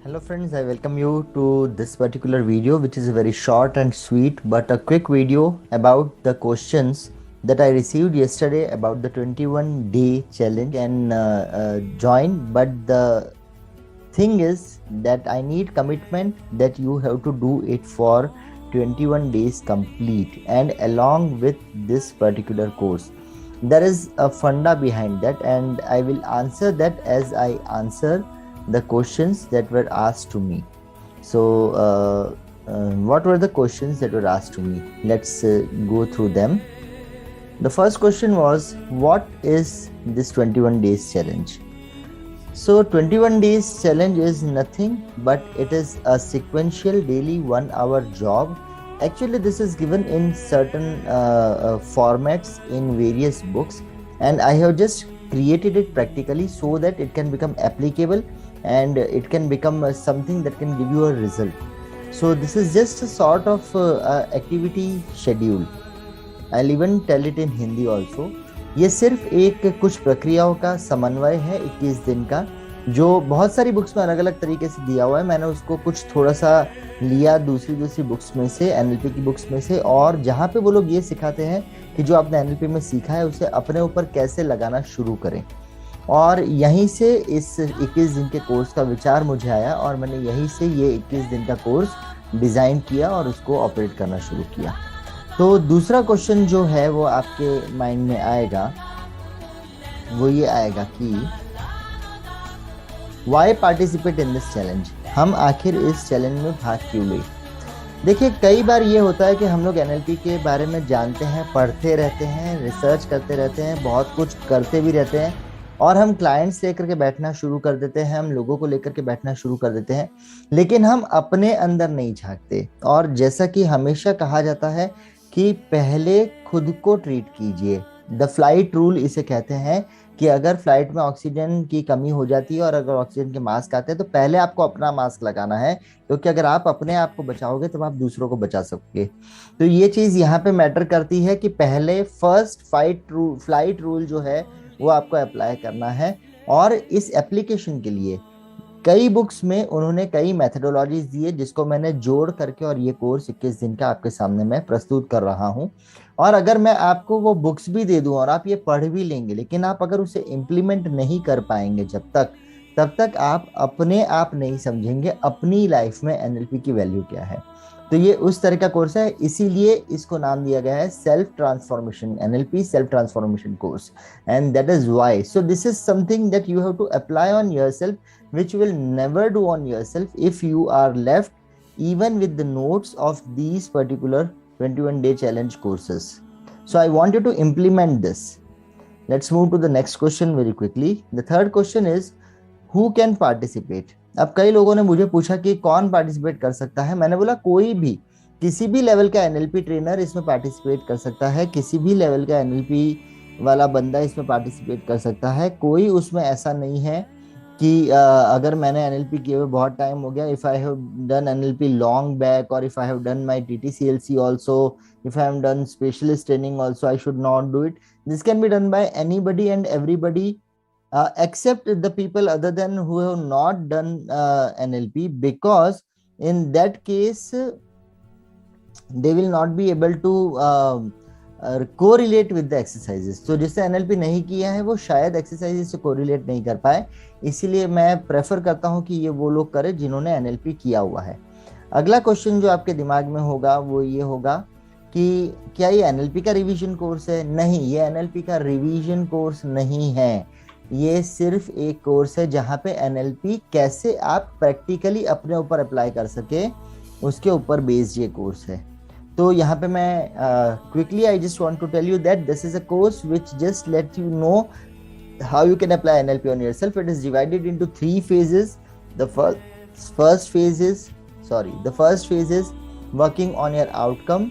Hello friends, I welcome you to this particular video which is very short and sweet but a quick video about the questions that I received yesterday about the 21-day challenge and join, but the thing is that I need commitment that you have to do it for 21 days complete, and along with this particular course there is a funda behind that, and I will answer that as I answer the questions that were asked to me. So what were the questions that were asked to me? Let's go through them. The first question was, what is this 21 days challenge? So 21 days challenge is nothing but it is a sequential daily 1 hour job. Actually this is given in certain formats in various books, and I have just created it practically so that it can become applicable and it can become something that can give you a result. So this is just a sort of activity schedule. I'll even tell it in Hindi also. ये सिर्फ एक कुछ प्रक्रियाओं का समन्वय है 21 दिन का, जो बहुत सारी बुक्स में अलग अलग तरीके से दिया हुआ है. मैंने उसको कुछ थोड़ा सा लिया दूसरी बुक्स में से, एनएलपी की बुक्स में से, और जहाँ पे वो लोग ये सिखाते हैं कि जो आपने एनएलपी में सीखा है उसे अपने ऊपर कैसे लगाना शुरू करें. और यहीं से इस 21 दिन के कोर्स का विचार मुझे आया और मैंने यहीं से ये 21 दिन का कोर्स डिज़ाइन किया और उसको ऑपरेट करना शुरू किया. तो दूसरा क्वेश्चन जो है वो आपके माइंड में आएगा, वो ये आएगा कि why participate in this challenge, हम आखिर इस चैलेंज में भाग क्यों ले. देखिए, कई बार ये होता है कि हम लोग एनएलपी के बारे में जानते हैं, पढ़ते रहते हैं, रिसर्च करते रहते हैं, बहुत कुछ करते भी रहते हैं, और हम क्लाइंट्स लेकर के बैठना शुरू कर देते हैं, हम लोगों को लेकर के बैठना शुरू कर देते हैं, लेकिन हम अपने अंदर नहीं झांकते. और जैसा कि हमेशा कहा जाता है कि पहले खुद को ट्रीट कीजिए. द फ्लाइट रूल इसे कहते हैं कि अगर फ्लाइट में ऑक्सीजन की कमी हो जाती है और अगर ऑक्सीजन के मास्क आते हैं तो पहले आपको अपना मास्क लगाना है, क्योंकि अगर आप अपने आप को बचाओगे तो आप दूसरों को बचा सकोगे. तो ये चीज़ यहाँ पे मैटर करती है कि पहले फर्स्ट फ्लाइट रूल जो है वो आपको अप्लाई करना है. और इस एप्लीकेशन के लिए कई बुक्स में उन्होंने कई मेथडोलॉजीज दिए जिसको मैंने जोड़ करके और ये कोर्स 21 दिन का आपके सामने मैं प्रस्तुत कर रहा हूँ. और अगर मैं आपको वो बुक्स भी दे दूं और आप ये पढ़ भी लेंगे, लेकिन आप अगर उसे इम्प्लीमेंट नहीं कर पाएंगे तब तक आप अपने आप नहीं समझेंगे अपनी लाइफ में एनएलपी की वैल्यू क्या है. तो ये उस तरह का कोर्स है, इसीलिए इसको नाम दिया गया है self transformation, NLP self transformation course, and that is why. So this is something that you have to apply on yourself, which will never do on yourself if you are left even with the notes of these particular 21-day challenge courses. So I want you to implement this. Let's move to the next question very quickly. The third question is, who can participate? अब कई लोगों ने मुझे पूछा कि कौन participate कर सकता है. मैंने बोला कोई भी, किसी भी लेवल का एनएलपी ट्रेनर इसमें पार्टिसिपेट कर सकता है, किसी भी लेवल का एनएलपी वाला बंदा इसमें पार्टिसिपेट कर सकता है. कोई उसमें ऐसा नहीं है कि अगर मैंने एनएलपी किए हुए बहुत टाइम हो गया, if I have done NLP long back, और if I have done my TTCLC also, if I have done specialist training also, I should not do it. This can be done by anybody and everybody except the people other than who have not done NLP, because in that case they will not be able to correlate with the exercises. तो जिसने NLP नहीं किया है वो शायद exercises से correlate नहीं कर पाए, इसीलिए मैं प्रेफर करता हूं कि ये वो लोग करें जिन्होंने एनएलपी किया हुआ है. अगला क्वेश्चन जो आपके दिमाग में होगा वो ये होगा कि क्या ये एनएलपी का रिवीजन कोर्स है? नहीं, ये एनएलपी का रिवीजन कोर्स नहीं है. ये सिर्फ एक कोर्स है जहाँ पे एनएलपी कैसे आप प्रैक्टिकली अपने ऊपर अप्लाई कर सके, उसके ऊपर बेस्ड ये कोर्स है. तो यहाँ पे मैं quickly I just want to tell you that this is a course which just let you know how you can apply NLP on yourself. It is divided into 3 phases. The first phase is working on your outcome.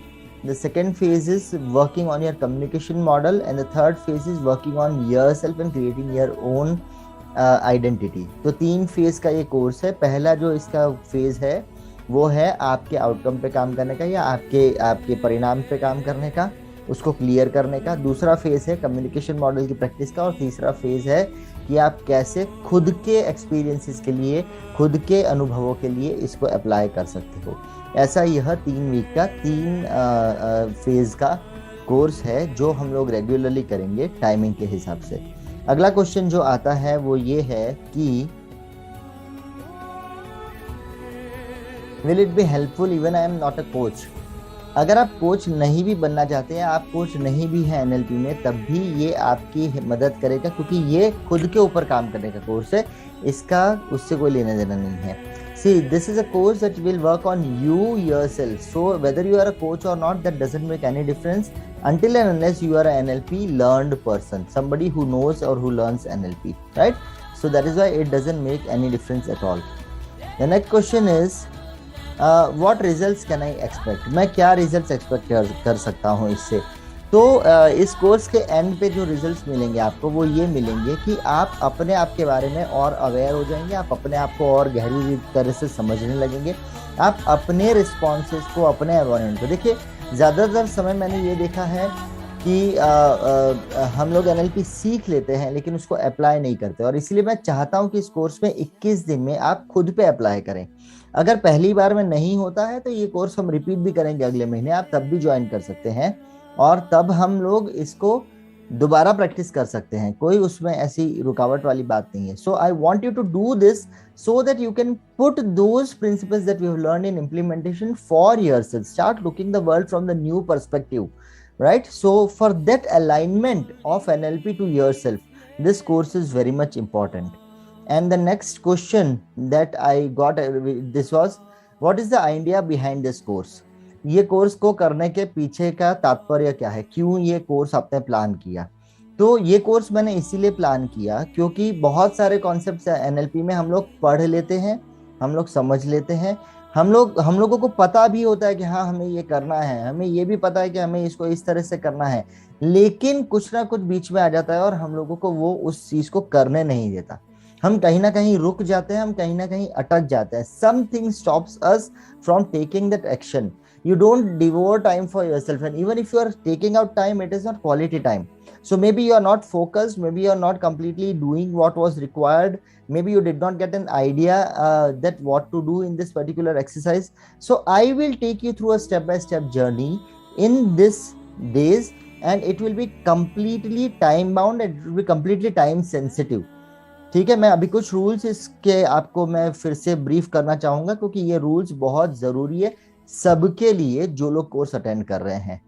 The second phase is working on your communication model, and the third phase is working on yourself and creating your own identity. तो 3 phase का ये course है. पहला जो इसका phase है वो है आपके आउटकम पे काम करने का या आपके परिणाम पे काम करने का. उसको क्लियर करने का, दूसरा फेज है कम्युनिकेशन मॉडल की प्रैक्टिस का, और तीसरा फेज है कि आप कैसे खुद के एक्सपीरियंसेस के लिए, खुद के अनुभवों के लिए इसको अप्लाई कर सकते हो। ऐसा यह 3 वीक का 3 फेज का कोर्स है जो हम लोग रेगुलरली करेंगे टाइमिंग के हिसाब से। अगला क्वेश्चन जो आता है वो ये है कि will it be helpful even I am not a coach. अगर आप कोच नहीं भी बनना चाहते हैं, आप कोच नहीं भी हैं एनएलपी में, तब भी ये आपकी मदद करेगा, क्योंकि ये खुद के ऊपर काम करने का कोर्स है, इसका उससे कोई लेना देना नहीं है। See, this is a course that will work on you yourself. So whether you are a coach or not, that doesn't make any difference until and unless you are an NLP learned person, somebody who knows or who learns NLP, right? So that is why it doesn't make any difference at all. The next question is, what results can I expect? मैं क्या results expect कर सकता हूँ इससे? तो इस course के and पे जो रिजल्ट्स मिलेंगे आपको वो ये मिलेंगे कि आप अपने आप के बारे में और अवेयर हो जाएंगे, आप अपने आप को और गहरी तरह से समझने लगेंगे, आप अपने रिस्पॉन्सेस को, अपने एनवायरनमेंट को, देखिए ज़्यादातर समय मैंने ये देखा है कि हम लोग एनएलपी सीख लेते हैं लेकिन उसको अप्लाई नहीं करते, और इसलिए मैं चाहता हूँ कि इस कोर्स में 21 दिन में आप खुद पे अप्लाई करें। अगर पहली बार में नहीं होता है तो ये कोर्स हम रिपीट भी करेंगे अगले महीने, आप तब भी ज्वाइन कर सकते हैं और तब हम लोग इसको दोबारा प्रैक्टिस कर सकते हैं, कोई उसमें ऐसी रुकावट वाली बात नहीं है। So I want you to do this so that you can put those principles that we have learned in implementation for yourself, start looking the world from the new perspective, right? So for that alignment of NLP to yourself, this course is very much important. And the next question that I got, this was, what is the idea behind this course? ये course को करने के पीछे का तात्पर्य क्या है, क्यों ये कोर्स आपने प्लान किया? तो ये कोर्स मैंने इसीलिए प्लान किया क्योंकि बहुत सारे कॉन्सेप्ट्स एनएलपी में हम लोग पढ़ लेते हैं, हम लोग समझ लेते हैं, हम लोगों को पता भी होता है कि हाँ हमें ये करना है, हमें ये भी पता है कि हमें इसको इस तरह से करना है, लेकिन कुछ ना कुछ बीच में आ जाता है और हम लोगों को वो उस चीज को करने नहीं देता। हम कहीं ना कहीं रुक जाते हैं, हम कहीं ना कहीं अटक जाते हैं। Something stops us from taking that action. You don't devote time for yourself, and even if you are taking out time, it is not quality time. So maybe you are not focused, maybe you are not completely doing what was required, maybe you did not get an idea that what to do in this particular exercise. So I will take you through a step-by-step journey in this days, and it will be completely time bound and it will be completely time sensitive. ठीक है, मैं अभी कुछ rules इसके आपको मैं फिर से ब्रीफ करना चाहूंगा क्योंकि ये रूल्स बहुत जरूरी है सबके लिए जो लोग कोर्स अटेंड कर रहे हैं।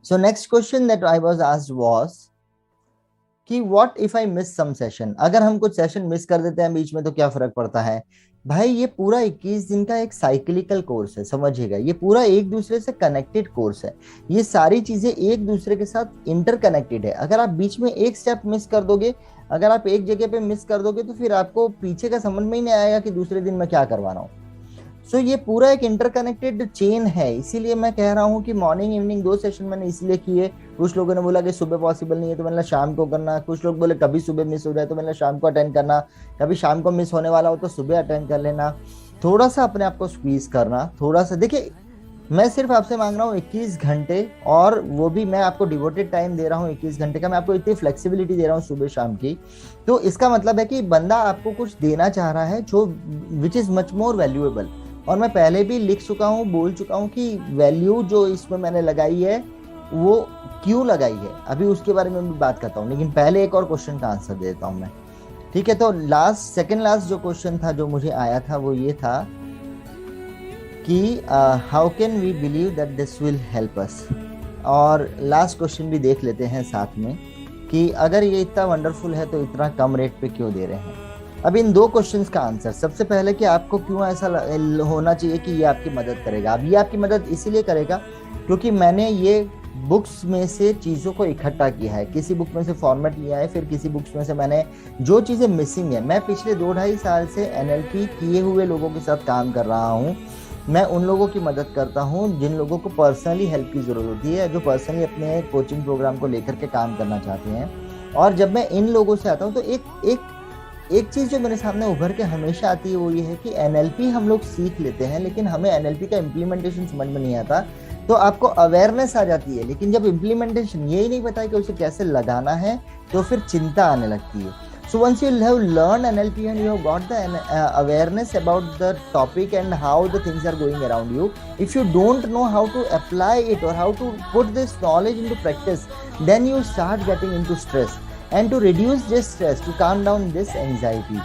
So next question that I was asked was कि what if I miss some session? अगर हम कुछ सेशन मिस कर देते हैं बीच में तो क्या फर्क पड़ता है? भाई ये पूरा 21 दिन का एक साइक्लिकल कोर्स है, समझिएगा, ये पूरा एक दूसरे से कनेक्टेड कोर्स है, ये सारी चीजें एक दूसरे के साथ इंटरकनेक्टेड है। अगर आप बीच में एक स्टेप मिस कर दोगे, अगर आप एक जगह पे मिस कर दोगे तो फिर आपको पीछे का समझ में ही नहीं आएगा कि दूसरे दिन मैं क्या करवा रहा हूँ। सो ये पूरा एक इंटरकनेक्टेड चेन है, इसीलिए मैं कह रहा हूँ कि मॉर्निंग इवनिंग 2 सेशन मैंने इसलिए किए। कुछ लोगों ने बोला कि सुबह पॉसिबल नहीं है तो मैंने शाम को करना, कुछ लोग बोले कभी सुबह मिस हो जाए तो मैंने शाम को अटेंड करना, कभी शाम को मिस होने वाला हो तो सुबह अटेंड कर लेना। थोड़ा सा अपने आप को स्क्वीज करना, थोड़ा सा, देखिए मैं सिर्फ आपसे मांग रहा हूँ 21 घंटे, और वो भी मैं आपको डिवोटेड टाइम दे रहा हूँ 21 घंटे का, मैं आपको इतनी फ्लेक्सिबिलिटी दे रहा हूँ सुबह शाम की। तो इसका मतलब है कि बंदा आपको कुछ देना चाह रहा है जो which is much more valuable. और मैं पहले भी लिख चुका हूँ, बोल चुका हूँ कि वैल्यू जो इसमें मैंने लगाई है वो क्यों लगाई है, अभी उसके बारे में भी बात करता हूँ, लेकिन पहले एक और क्वेश्चन का आंसर देता हूँ मैं। ठीक है, तो सेकंड लास्ट जो क्वेश्चन था जो मुझे आया था वो ये था कि how can we believe that this will help us. और लास्ट क्वेश्चन भी देख लेते हैं साथ में कि अगर ये इतना वंडरफुल है तो इतना कम रेट पे क्यों दे रहे हैं। अब इन 2 क्वेश्चंस का आंसर, सबसे पहले कि आपको क्यों ऐसा होना चाहिए कि ये आपकी मदद करेगा। अब ये आपकी मदद इसीलिए करेगा क्योंकि मैंने ये बुक्स में से चीज़ों को इकट्ठा किया है, किसी बुक में से फॉर्मेट लिया है, फिर किसी बुक्स में से मैंने जो चीज़ें मिसिंग है, मैं पिछले 2-2.5 साल से एनएलपी किए हुए लोगों के साथ काम कर रहा हूँ। मैं उन लोगों की मदद करता हूँ जिन लोगों को पर्सनली हेल्प की ज़रूरत होती है, जो पर्सनली अपने कोचिंग प्रोग्राम को लेकर के काम करना चाहते हैं। और जब मैं इन लोगों से आता हूँ तो एक चीज़ जो मेरे सामने उभर के हमेशा आती है वो ये है कि एनएलपी हम लोग सीख लेते हैं लेकिन हमें एनएलपी का इम्प्लीमेंटेशन समझ में नहीं आता, तो आपको अवेयरनेस आ जाती है, लेकिन जब इम्प्लीमेंटेशन यही नहीं पता है कि उसे कैसे लगाना है, तो फिर चिंता आने लगती है. So once you have learned NLP and you have got the awareness about the topic and how the things are going around you, if you don't know how to apply it or how to put this knowledge into practice, then you start getting into stress. And to reduce this stress, to calm down this anxiety,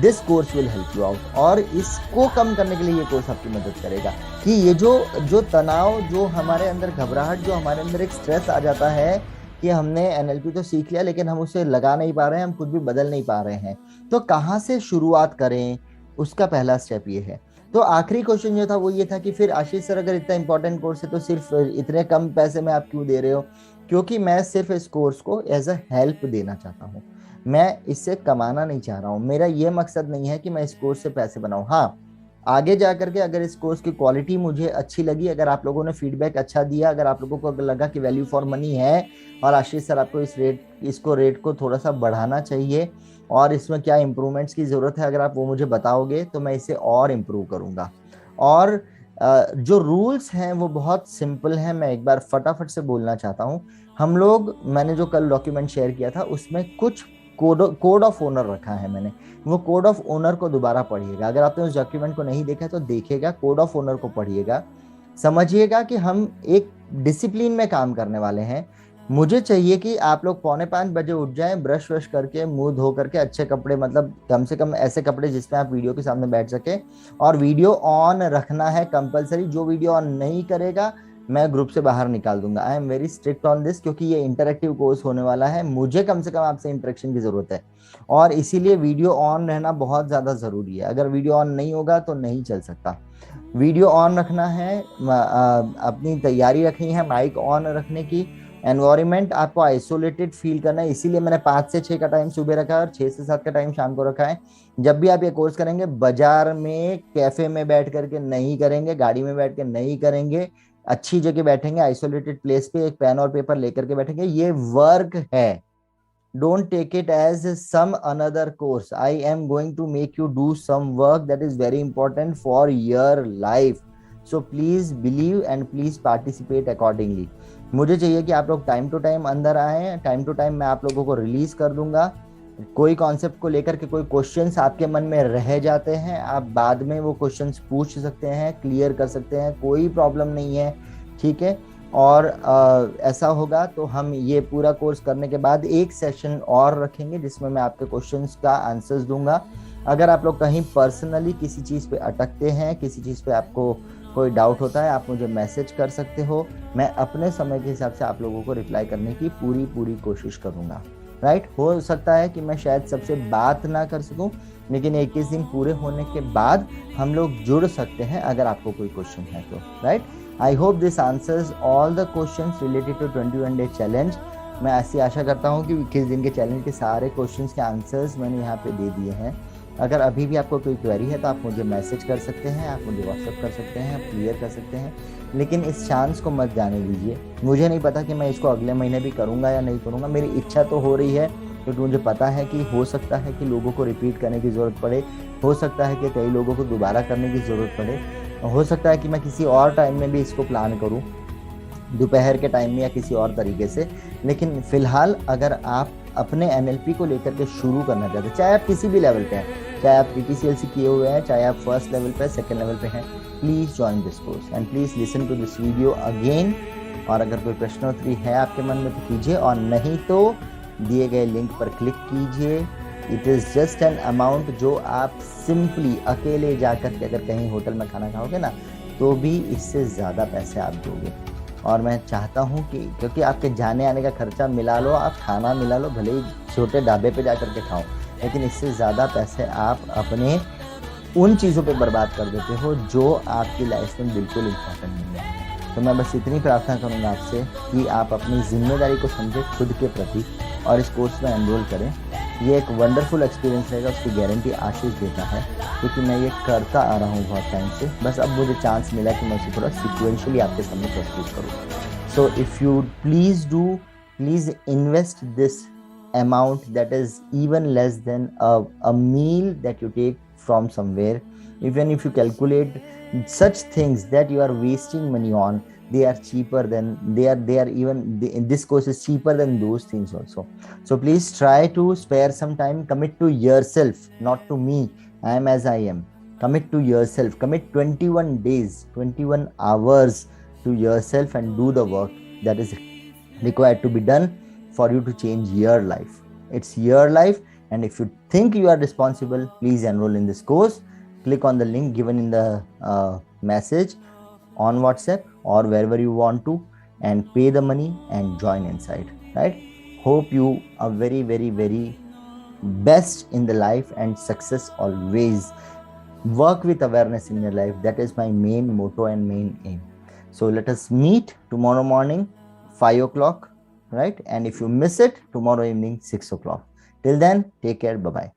this course will help you out. और इसको कम करने के लिए ये course आपकी मदद करेगा कि ये जो तनाव, जो हमारे अंदर घबराहट, जो हमारे अंदर एक स्ट्रेस आ जाता है कि हमने एनएलपी तो सीख लिया लेकिन हम उसे लगा नहीं पा रहे हैं, हम खुद भी बदल नहीं पा रहे हैं, तो कहाँ से शुरुआत करें, उसका पहला स्टेप ये है. तो आखिरी क्वेश्चन जो था वो ये था कि फिर आशीष सर, अगर इतना इंपॉर्टेंट कोर्स है तो सिर्फ इतने कम पैसे में आप क्यों दे रहे हो? क्योंकि मैं सिर्फ इस कोर्स को एज अ हेल्प देना चाहता हूँ, मैं इससे कमाना नहीं चाह रहा हूँ. मेरा ये मकसद नहीं है कि मैं इस कोर्स से पैसे बनाऊँ. हाँ, आगे जा करके अगर इस कोर्स की क्वालिटी मुझे अच्छी लगी, अगर आप लोगों ने फीडबैक अच्छा दिया, अगर आप लोगों को लगा कि वैल्यू फॉर मनी है और आशीष सर आपको इसको रेट को थोड़ा सा बढ़ाना चाहिए और इसमें क्या इंप्रूवमेंट्स की ज़रूरत है, अगर आप वो मुझे बताओगे तो मैं इसे और इम्प्रूव करूँगा. और जो रूल्स हैं वो बहुत सिंपल हैं, मैं एक बार फटाफट से बोलना चाहता हूँ. हम लोग, मैंने जो कल डॉक्यूमेंट शेयर किया था उसमें कुछ कोड ऑफ ऑनर रखा है मैंने. वो कोड ऑफ ऑनर को दोबारा पढ़िएगा. अगर आपने उस डॉक्यूमेंट को नहीं देखा तो देखिएगा, कोड ऑफ ऑनर को पढ़िएगा, समझिएगा कि हम एक डिसिप्लिन में काम करने वाले हैं. मुझे चाहिए कि आप लोग 4:45 बजे उठ जाएं, ब्रश वश करके, मुंह धो करके, अच्छे कपड़े, मतलब कम से कम ऐसे कपड़े जिसमें आप वीडियो के सामने बैठ सके, और वीडियो ऑन रखना है कंपलसरी. जो वीडियो ऑन नहीं करेगा मैं ग्रुप से बाहर निकाल दूंगा. I am very strict on this, क्योंकि ये इंटरेक्टिव कोर्स होने वाला है. मुझे कम से कम आपसे इंटरेक्शन की जरूरत है और इसीलिए वीडियो ऑन रहना बहुत ज़्यादा ज़रूरी है. अगर वीडियो ऑन नहीं होगा तो नहीं चल सकता. वीडियो ऑन रखना है, अपनी तैयारी रखनी है माइक ऑन रखने की. एनवायरनमेंट आपको आइसोलेटेड फील करना है, इसीलिए मैंने 5 से 6 का टाइम सुबह रखा है और 6 से 7 का टाइम शाम को रखा है. जब भी आप ये कोर्स करेंगे, बाजार में, कैफे में बैठ करके नहीं करेंगे, गाड़ी में बैठ के नहीं करेंगे, अच्छी जगह बैठेंगे, आइसोलेटेड प्लेस पे एक पेन और पेपर लेकर के बैठेंगे. ये वर्क है. Don't take it as some another course. I am going to make you do some work that is very important for your life. So please believe and please participate accordingly. मुझे चाहिए कि आप लोग time to time अंदर आए. Time to time मैं आप लोगों को रिलीज कर दूंगा. कोई कॉन्सेप्ट को लेकर के कोई क्वेश्चंस आपके मन में रह जाते हैं, आप बाद में वो क्वेश्चंस पूछ सकते हैं, क्लियर कर सकते हैं, कोई प्रॉब्लम नहीं है, ठीक है. और ऐसा होगा तो हम ये पूरा कोर्स करने के बाद एक सेशन और रखेंगे जिसमें मैं आपके क्वेश्चंस का आंसर्स दूंगा. अगर आप लोग कहीं पर्सनली किसी चीज़ पे अटकते हैं, किसी चीज़ पे आपको कोई डाउट होता है, आप मुझे मैसेज कर सकते हो. मैं अपने समय के हिसाब से आप लोगों को रिप्लाई करने की पूरी कोशिश करूँगा. राइट. हो सकता है कि मैं शायद सबसे बात ना कर सकूं, लेकिन 21 दिन पूरे होने के बाद हम लोग जुड़ सकते हैं अगर आपको कोई क्वेश्चन है तो. Right. I hope this answers all the questions related to 21 day challenge. मैं ऐसी आशा करता हूं कि 21 दिन के चैलेंज के सारे क्वेश्चंस के आंसर्स मैंने यहाँ पे दे दिए हैं. अगर अभी भी आपको कोई क्वेरी है तो आप मुझे मैसेज कर सकते हैं, आप मुझे व्हाट्सएप कर सकते हैं, आप क्लियर कर सकते हैं. लेकिन इस चांस को मत जाने दीजिए. मुझे नहीं पता कि मैं इसको अगले महीने भी करूँगा या नहीं करूँगा. मेरी इच्छा तो हो रही है, क्योंकि मुझे पता है कि हो सकता है कि लोगों को रिपीट करने की ज़रूरत पड़े, हो सकता है कि कई लोगों को दोबारा करने की ज़रूरत पड़े, हो सकता है कि मैं किसी और टाइम में भी इसको प्लान करूं, दोपहर के टाइम में या किसी और तरीके से. लेकिन फ़िलहाल अगर आप अपने एनएलपी को लेकर के शुरू करना चाहते हैं, चाहे आप किसी भी लेवल पे हैं, चाहे आप PTCLC किए हुए हैं, चाहे आप फर्स्ट लेवल पे, सेकेंड लेवल पे हैं, please join this course and please listen to this video again. और अगर कोई प्रश्नोत्तरी है आपके मन में तो कीजिए, और नहीं तो दिए गए लिंक पर क्लिक कीजिए. It is just an amount जो आप सिंपली अकेले जाकर के अगर कहीं होटल में खाना खाओगे ना, तो भी इससे ज़्यादा पैसे आप दोगे. और मैं चाहता हूँ कि क्योंकि आपके जाने आने का खर्चा मिला लो, आप खाना मिला लो, भले ही छोटे ढाबे पे जा कर के खाओ, लेकिन इससे ज़्यादा पैसे आप अपने उन चीज़ों पे बर्बाद कर देते हो जो आपकी लाइफ में बिल्कुल इम्पोर्टेंट नहीं है. तो मैं बस इतनी प्रार्थना करूँगा आपसे कि आप अपनी जिम्मेदारी को समझें खुद के प्रति और इस कोर्स में एनरोल करें. ये एक वंडरफुल एक्सपीरियंस रहेगा, उसकी गारंटी आशीष देता है, क्योंकि मैं ये करता आ रहा हूँ बहुत टाइम से. बस अब मुझे चांस मिला कि मैं उसे थोड़ा सिक्वेंशली आपके सामने प्रस्तुत करूँ. So if you please invest this amount that is even less than a meal that you take from somewhere. Even if you calculate such things that you are wasting money on, they are cheaper than they are even this course is cheaper than those things also. So please try to spare some time, commit to yourself, not to me. I am as I am. Commit to yourself, commit 21 days, 21 hours to yourself, and do the work that is required to be done for you to change your life. It's your life, and if you think you are responsible, please enroll in this course. Click on the link given in the message on WhatsApp or wherever you want to, and pay the money and join inside, right? Hope you are very, very, very best in the life and success always. Work with awareness in your life. That is my main motto and main aim. So let us meet tomorrow morning, 5 o'clock, right? And if you miss it, tomorrow evening, 6 o'clock. Till then, take care. Bye-bye.